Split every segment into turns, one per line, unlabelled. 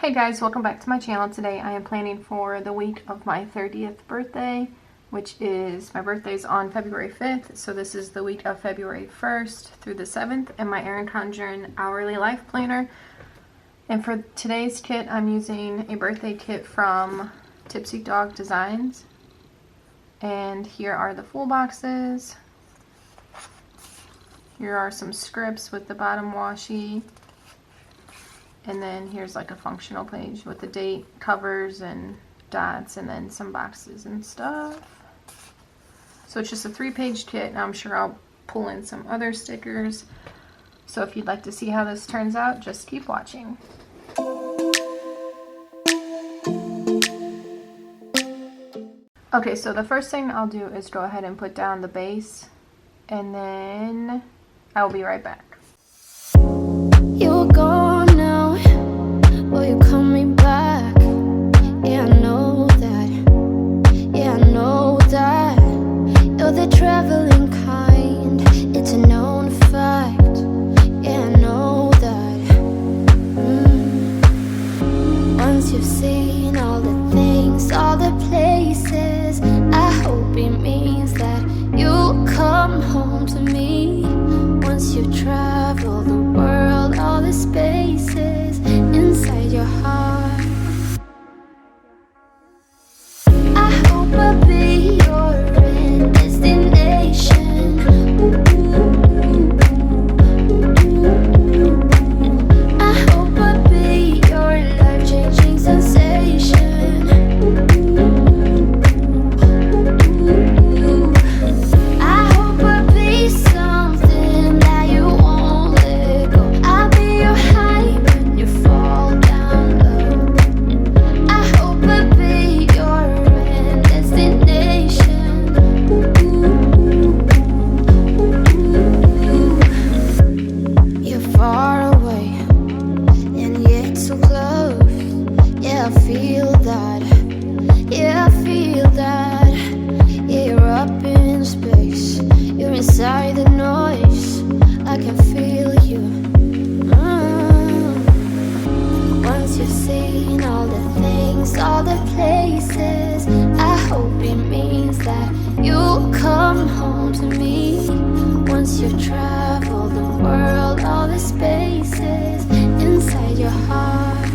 Hey guys, welcome back to my channel. Today I am planning for the week of my 30th birthday, which is, my birthday is on February 5th, so this is the week of February 1st through the 7th, and my Erin Condren Hourly LifePlanner. And for today's kit, I'm using a birthday kit from Tipsy Dog Designs. And here are the full boxes. Here are some scripts with the bottom washi. And then here's like a functional page with the date, covers, and dots, and then some boxes and stuff. So it's just a 3-page kit, and I'm sure I'll pull in some other stickers. So if you'd like to see how this turns out, just keep watching. Okay, so the first thing I'll do is go ahead and put down the base, and then I'll be right back.
You're gone now, will you coming back? Yeah, I know that, yeah, I know that. You're the traveling kind, it's a known fact. Yeah, I know that. Once you've seen all the things, all the places, I hope it means that you'll come home to me. Once you've traveled the world, all the spaces inside your heart, I hope I'll be your end destination. I hope I'll be your life-changing sensation. I hope I'll be something that you won't let go. I'll be your high when you fall down low. I hope I'll be your end destination. You're far away and yet so close. Yeah, I feel that. Yeah, I feel that. Yeah, you're up in space. You're inside the noise. I can feel you. Once you've seen all the things, all the places, I hope it means that you'll come home to me. Once you've traveled the world, all the spaces inside your heart,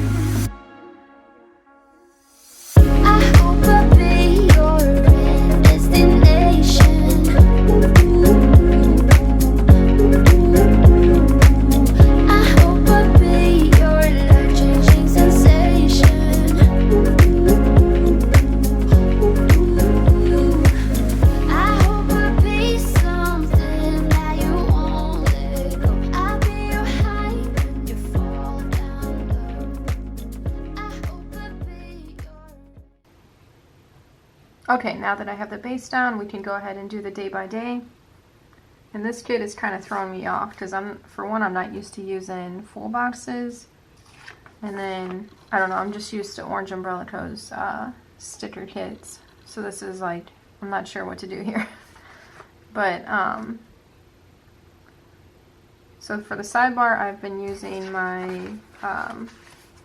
I hope I'll be your end destination. I hope I'll be your life-changing sensation. I hope I'll be something that you won't let go. I'll be your high when you fall down low. I hope I'll be your...
Okay, now that I have the base down, we can go ahead and do the day by day. And this kit is kind of throwing me off because for one, I'm not used to using full boxes. And then, I don't know, I'm just used to Orange Umbrella Co.'s sticker kits. So this is like, I'm not sure what to do here. But, so for the sidebar, I've been using my,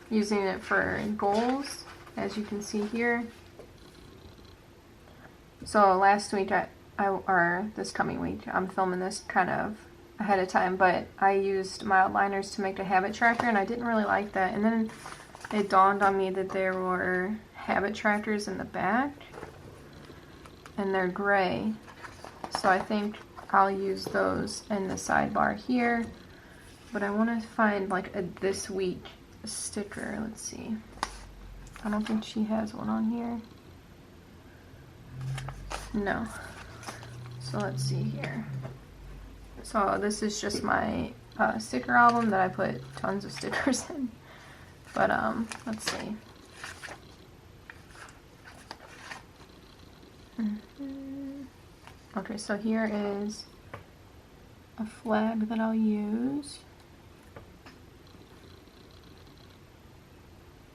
using it for goals, as you can see here. So last week, or this coming week, I'm filming this kind of ahead of time, but I used mild liners to make a habit tracker, and I didn't really like that. And then it dawned on me that there were habit trackers in the back, and they're gray. So I think I'll use those in the sidebar here. But I want to find like a this week sticker. Let's see. I don't think she has one on here. No. So let's see here. So this is just my sticker album that I put tons of stickers in. But let's see. Okay, so here is a flag that I'll use.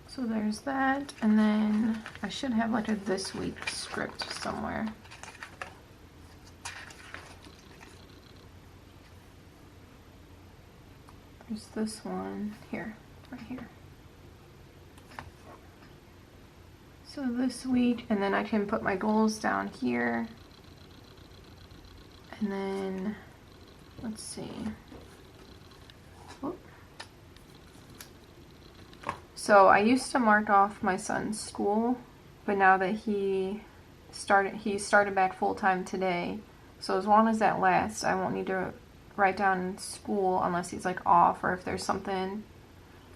So there's that, and then I should have like a this week script somewhere. There's this one here, right here. So this week, and then I can put my goals down here. And then, let's see. Whoop. So I used to mark off my son's school, but now that he started back full-time today. So as long as that lasts, I won't need to write down school unless he's like off or if there's something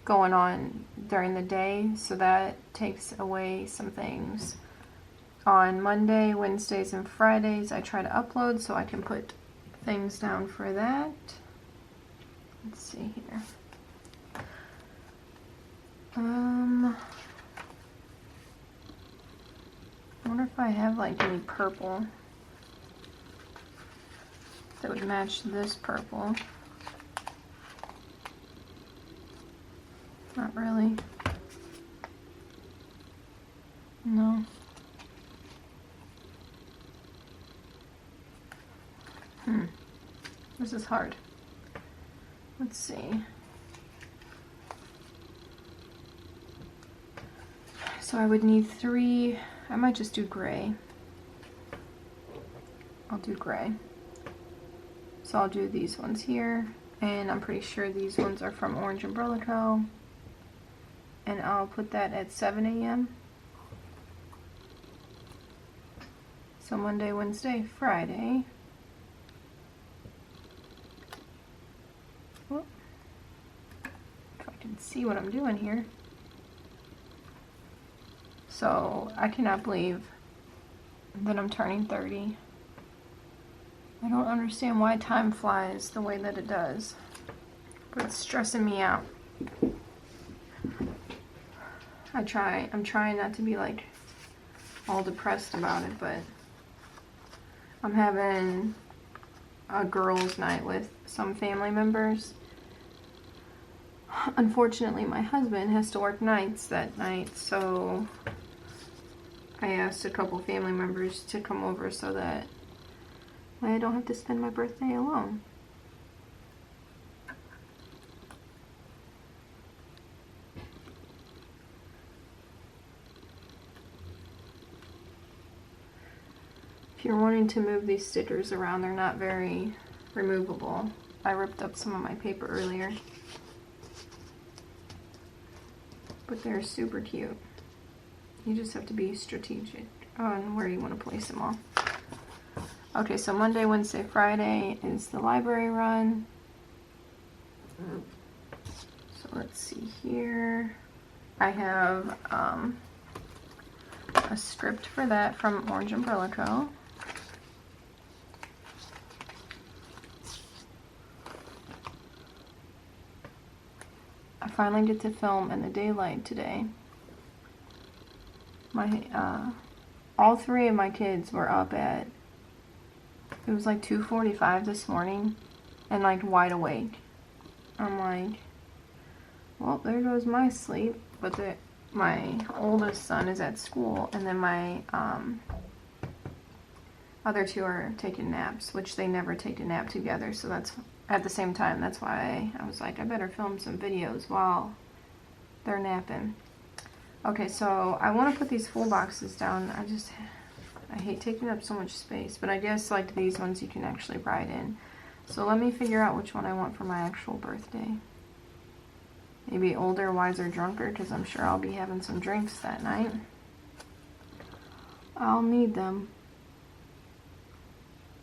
going on during the day. So that takes away some things. On Monday, Wednesdays, and Fridays, I try to upload so I can put things down for that. Let's see here. I wonder if I have like any purple that would match this purple. Not really. No. This is hard. Let's see. So I would need 3. I might just do gray. I'll do gray. So I'll do these ones here. And I'm pretty sure these ones are from Orange Umbrella Co. And I'll put that at 7 a.m. So Monday, Wednesday, Friday. Whoop. If I can see what I'm doing here. So I cannot believe that I'm turning 30. I don't understand why time flies the way that it does, but it's stressing me out. I'm trying not to be like all depressed about it, but I'm having a girls' night with some family members. Unfortunately, my husband has to work nights that night, so I asked a couple family members to come over so that I don't have to spend my birthday alone. If you're wanting to move these stickers around, they're not very removable. I ripped up some of my paper earlier. But they're super cute. You just have to be strategic on where you want to place them all. Okay, so Monday, Wednesday, Friday is the library run. So let's see here. I have a script for that from Orange Umbrella Co. I finally get to film in the daylight today. All 3 of my kids were up at, it was like 2:45 this morning, and like wide awake. I'm like, well, there goes my sleep. But my oldest son is at school, and then my other 2 are taking naps, which they never take a nap together. So that's at the same time. That's why I was like, I better film some videos while they're napping. Okay, so I want to put these full boxes down. I hate taking up so much space, but I guess like these ones you can actually write in. So let me figure out which one I want for my actual birthday. Maybe older, wiser, drunker, because I'm sure I'll be having some drinks that night. I'll need them.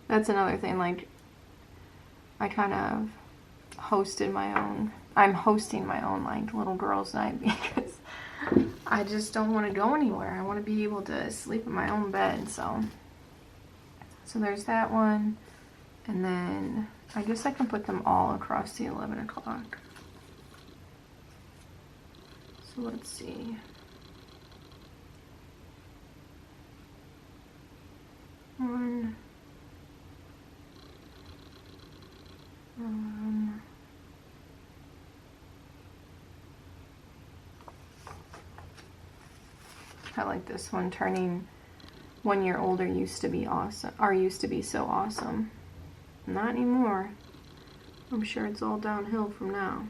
That's another thing, like, I kind of hosted my own, I'm hosting my own, like, little girls' night because I just don't want to go anywhere. I want to be able to sleep in my own bed, so there's that one. And then I guess I can put them all across the 11 o'clock. So let's see. One. I like this one. Turning 1 year older used to be awesome, or used to be so awesome. Not anymore. I'm sure it's all downhill from now.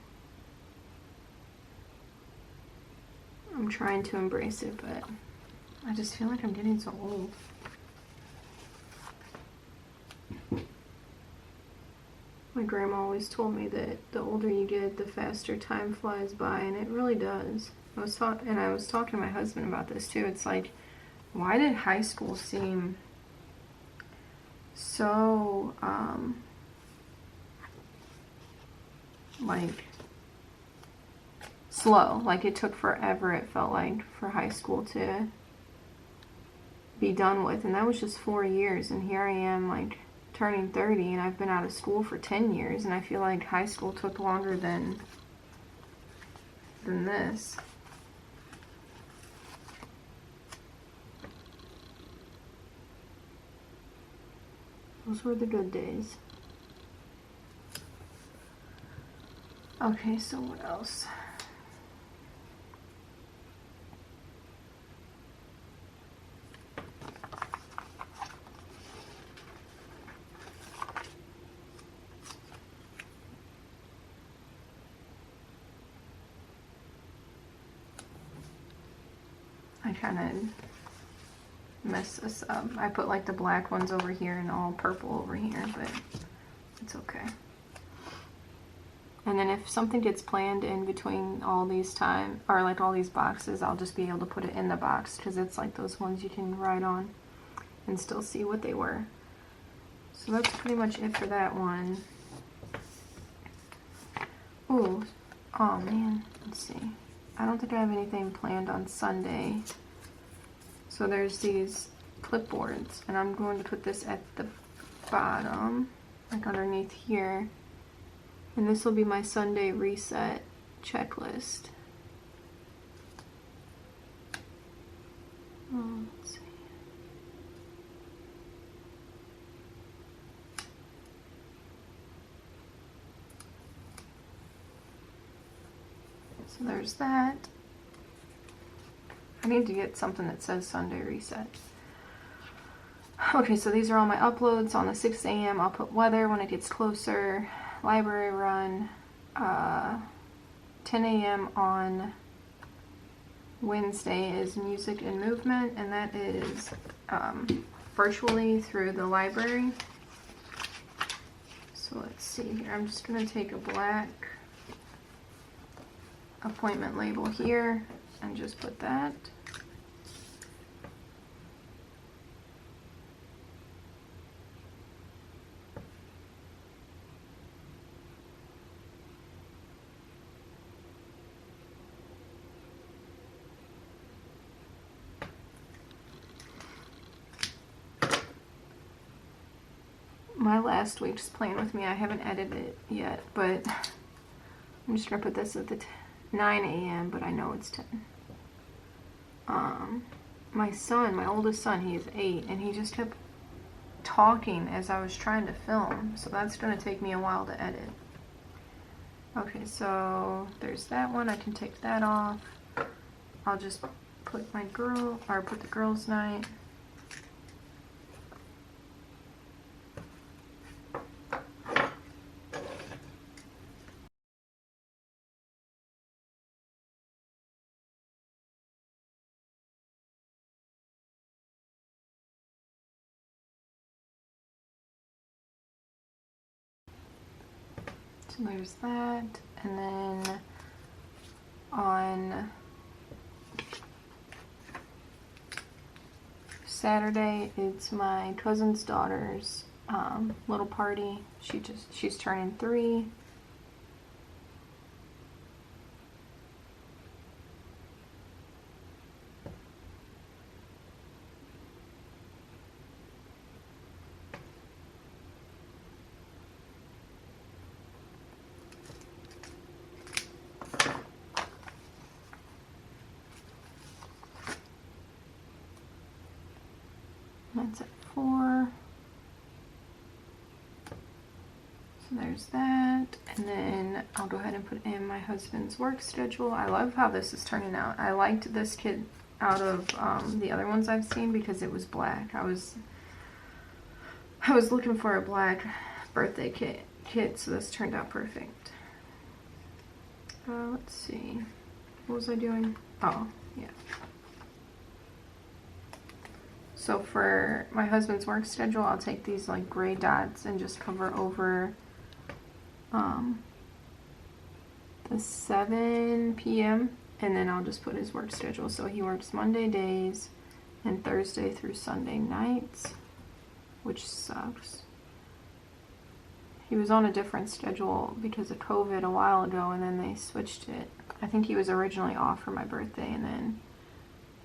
I'm trying to embrace it, but I just feel like I'm getting so old. My grandma always told me that the older you get, the faster time flies by, and it really does. I was talking to my husband about this too. It's like, why did high school seem so like slow? Like it took forever, it felt like, for high school to be done with, and that was just 4 years, and here I am like turning 30, and I've been out of school for 10 years, and I feel like high school took longer than this. Those were the good days. Okay, so what else? I kind of messed this up. I put like the black ones over here and all purple over here, but it's okay. And then if something gets planned in between all these or like all these boxes, I'll just be able to put it in the box, because it's like those ones you can write on and still see what they were. So that's pretty much it for that one. Ooh, oh man, let's see. I don't think I have anything planned on Sunday. So there's these clipboards, and I'm going to put this at the bottom, like underneath here. And this will be my Sunday reset checklist. Let's see. So there's that. I need to get something that says Sunday reset. Okay, so these are all my uploads. On the 6 a.m. I'll put weather when it gets closer. Library run. 10 a.m. on Wednesday is music and movement, and that is virtually through the library. So let's see here. I'm just going to take a black appointment label here and just put that. My last week's plan with me, I haven't edited it yet, but I'm just gonna put this at the 9 a.m., but I know it's 10. My son, my oldest son, he is 8, and he just kept talking as I was trying to film, so that's gonna take me a while to edit. Okay, so there's that one. I can take that off. I'll just put put the girls' night. So there's that, and then on Saturday it's my cousin's daughter's little party. She's turning 3. That's at 4. So there's that. And then I'll go ahead and put in my husband's work schedule. I love how this is turning out. I liked this kit out of the other ones I've seen because it was black. I was looking for a black birthday kit, so this turned out perfect. Let's see. What was I doing? Oh, yeah. So for my husband's work schedule, I'll take these like gray dots and just cover over the 7 p.m. and then I'll just put his work schedule. So he works Monday days and Thursday through Sunday nights, which sucks. He was on a different schedule because of COVID a while ago, and then they switched it. I think he was originally off for my birthday, and then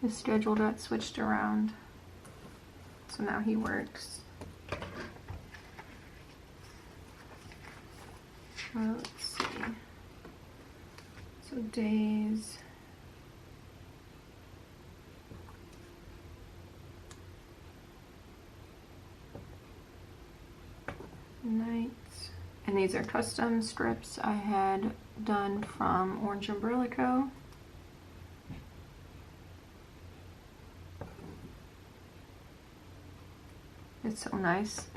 his schedule got switched around. So now he works. Let's see. So days. Nights. And these are custom strips I had done from Orange Umbrella Co. It's so nice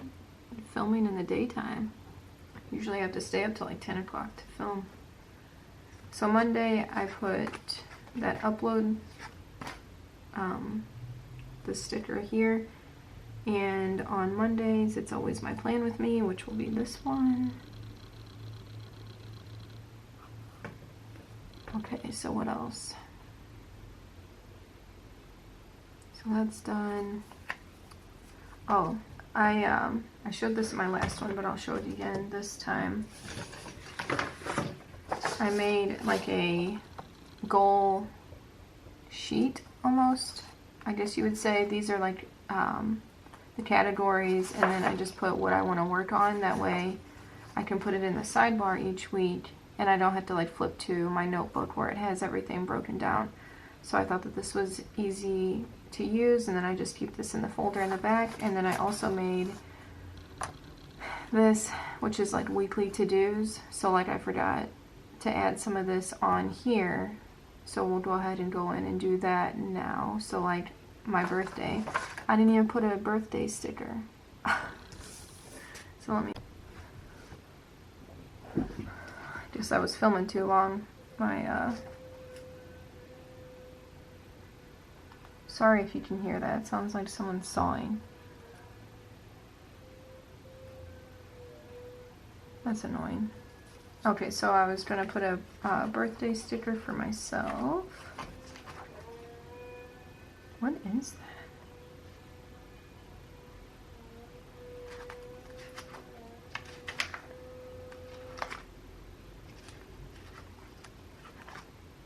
filming in the daytime. Usually I have to stay up till like 10 o'clock to film. So Monday I put that upload, the sticker here. And on Mondays, it's always my plan with me, which will be this one. Okay, so what else? So that's done. Oh, I showed this in my last one, but I'll show it again this time. I made like a goal sheet almost. I guess you would say these are like the categories, and then I just put what I want to work on. That way I can put it in the sidebar each week and I don't have to like flip to my notebook where it has everything broken down. So I thought that this was easy to use, and then I just keep this in the folder in the back. And then I also made this, which is like weekly to-dos. So like I forgot to add some of this on here, so we'll go ahead and go in and do that now. So like my birthday, I didn't even put a birthday sticker. So let me, I guess I was filming too long. Sorry if you can hear that. It sounds like someone's sawing. That's annoying. Okay, so I was gonna put a birthday sticker for myself. What is that?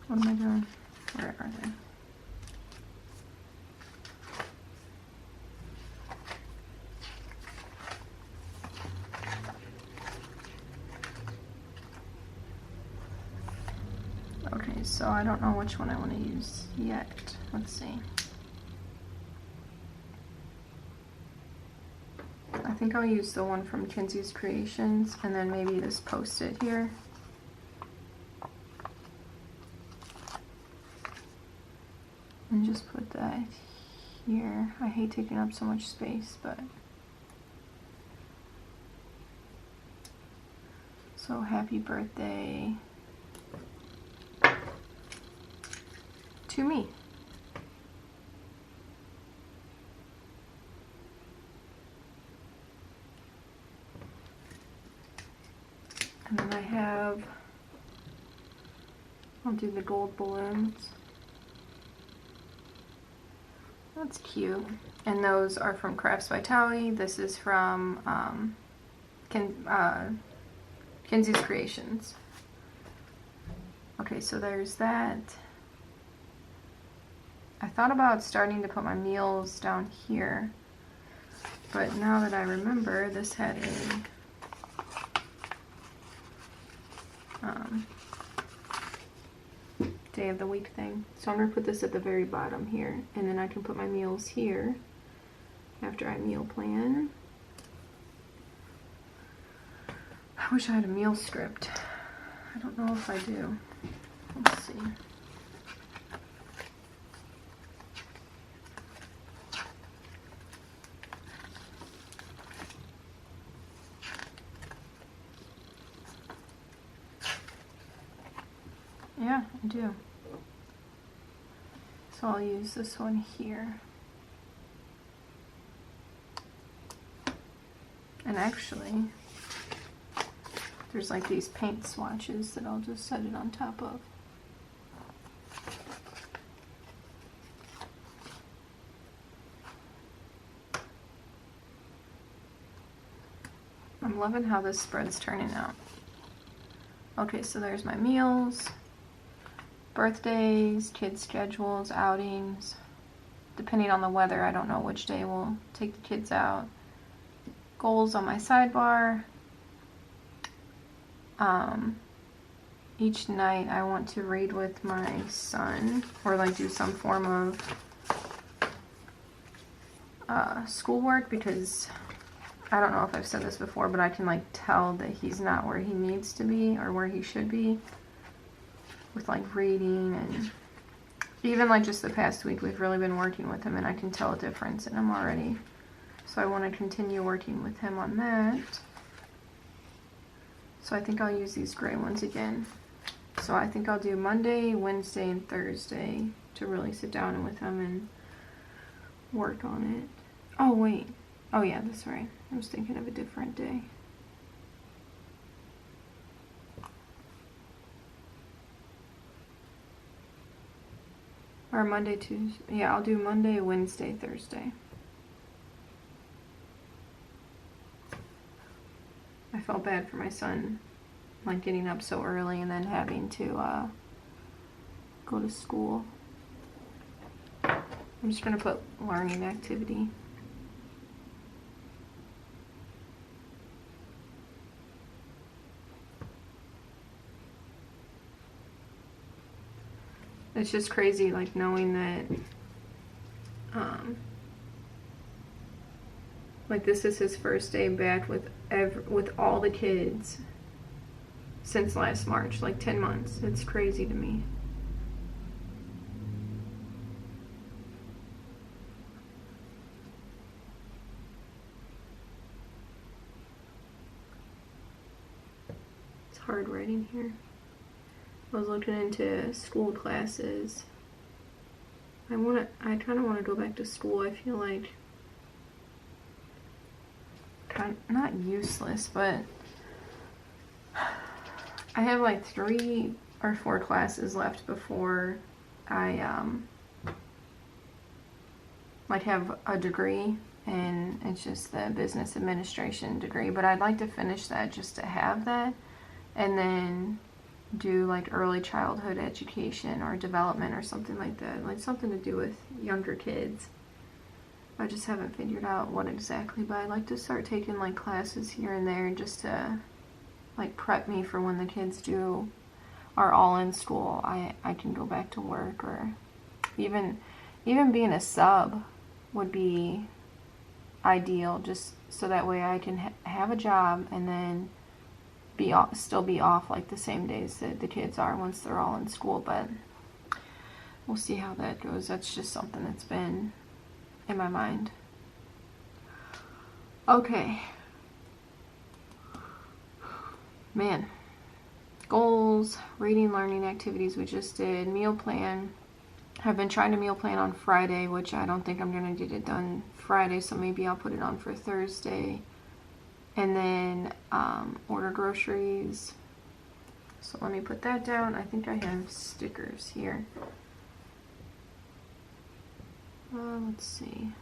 What am I doing? Where are they? Okay, so I don't know which one I want to use yet. Let's see. I think I'll use the one from Kinsey's Creations, and then maybe this post-it here. And just put that here. I hate taking up so much space, but... So happy birthday to me. And then I have, I'll do the gold balloons. That's cute. And those are from Crafts by Tally. This is from Kinsey's Creations. Okay, so there's that. I thought about starting to put my meals down here, but now that I remember, this had a day of the week thing. So I'm going to put this at the very bottom here, and then I can put my meals here after I meal plan. I wish I had a meal script. I don't know if I do. Let's see. Yeah, I do. So I'll use this one here. And actually, there's like these paint swatches that I'll just set it on top of. I'm loving how this spread's turning out. Okay, so there's my meals, birthdays, kids' schedules, outings. Depending on the weather, I don't know which day we'll take the kids out. Goals on my sidebar. Each night I want to read with my son, or like do some form of schoolwork, because I don't know if I've said this before, but I can like tell that he's not where he needs to be or where he should be with like reading. And even like just the past week we've really been working with him, and I can tell a difference in him already. So I want to continue working with him on that. So I think I'll use these gray ones again. So I think I'll do Monday, Wednesday, and Thursday to really sit down with him and work on it. Oh wait, oh yeah, that's right. I was thinking of a different day. Or Monday, Tuesday. Yeah, I'll do Monday, Wednesday, Thursday. I felt bad for my son, like getting up so early and then having to go to school. I'm just gonna put learning activity. It's just crazy, like knowing that, like this is his first day back with all the kids since last March, like 10 months. It's crazy to me. It's hard writing here. I was looking into school classes. I kind of want to go back to school. I feel like not useless, but I have like 3 or 4 classes left before I like have a degree, and it's just the business administration degree. But I'd like to finish that just to have that, and then do like early childhood education or development or something like that, like something to do with younger kids. I just haven't figured out what exactly, but I'd like to start taking like classes here and there just to like prep me for when the kids are all in school. I can go back to work, or even being a sub would be ideal, just so that way I can have a job and then still be off like the same days that the kids are once they're all in school. But we'll see how that goes. That's just something that's been in my mind. Okay. Man. Goals, reading, learning activities we just did, meal plan. I've been trying to meal plan on Friday, which I don't think I'm going to get it done Friday, so maybe I'll put it on for Thursday. And then order groceries. So let me put that down. I think I have stickers here. Let's see.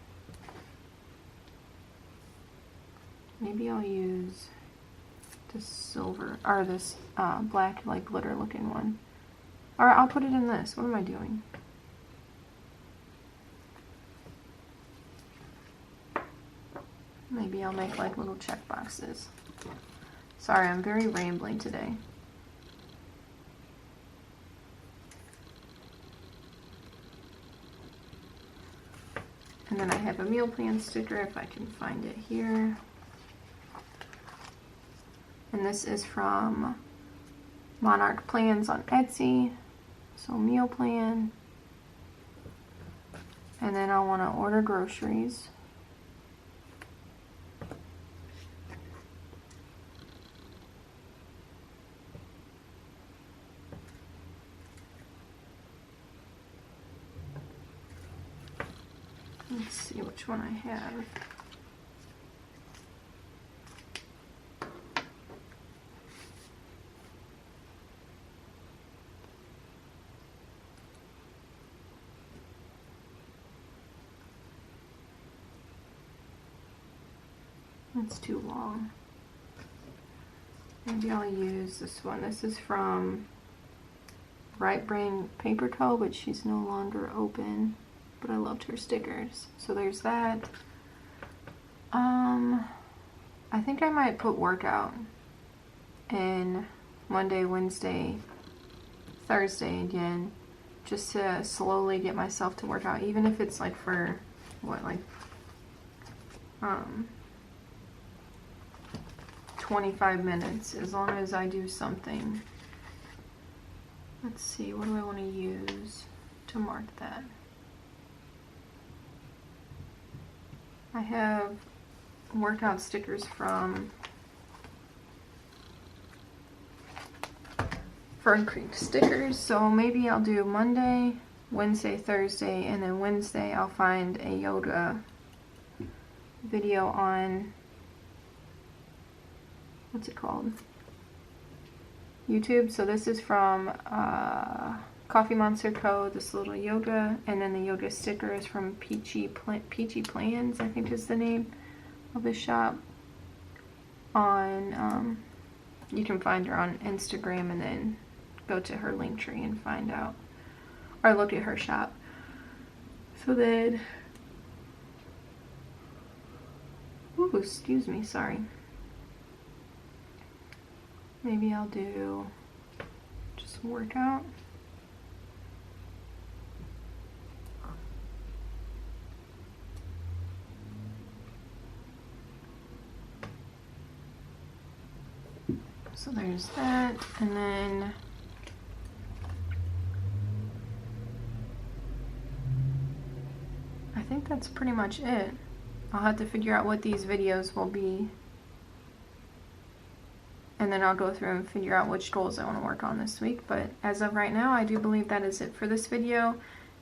Maybe I'll use this silver, or this black, like glitter looking one. Or I'll put it in this. What am I doing? Maybe I'll make like little check boxes. Sorry, I'm very rambling today. And then I have a meal plan sticker if I can find it here. And this is from Monarch Plans on Etsy. So meal plan. And then I want to order groceries. Let's see which one I have. It's too long. Maybe I'll use this one. This is from Right Brain Paper Co., but she's no longer open. But I loved her stickers. So there's that. I think I might put workout in Monday, Wednesday, Thursday again, just to slowly get myself to work out, even if it's like for what, like 25 minutes, as long as I do something. Let's see, what do I want to use to mark that? I have workout stickers from Fern Creek Stickers, so maybe I'll do Monday, Wednesday, Thursday, and then Wednesday I'll find a yoga video on, what's it called? YouTube. So this is from Coffee Monster Co., this little yoga, and then the yoga sticker is from Peachy Plans, I think is the name of the shop. On you can find her on Instagram and then go to her link tree and find out, or look at her shop. So then, ooh, excuse me, sorry. Maybe I'll do just workout. So there's that, and then I think that's pretty much it. I'll have to figure out what these videos will be, and then I'll go through and figure out which goals I want to work on this week. But as of right now, I do believe that is it for this video.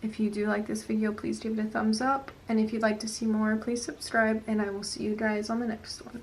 If you do like this video, please give it a thumbs up, and if you'd like to see more, please subscribe, and I will see you guys on the next one.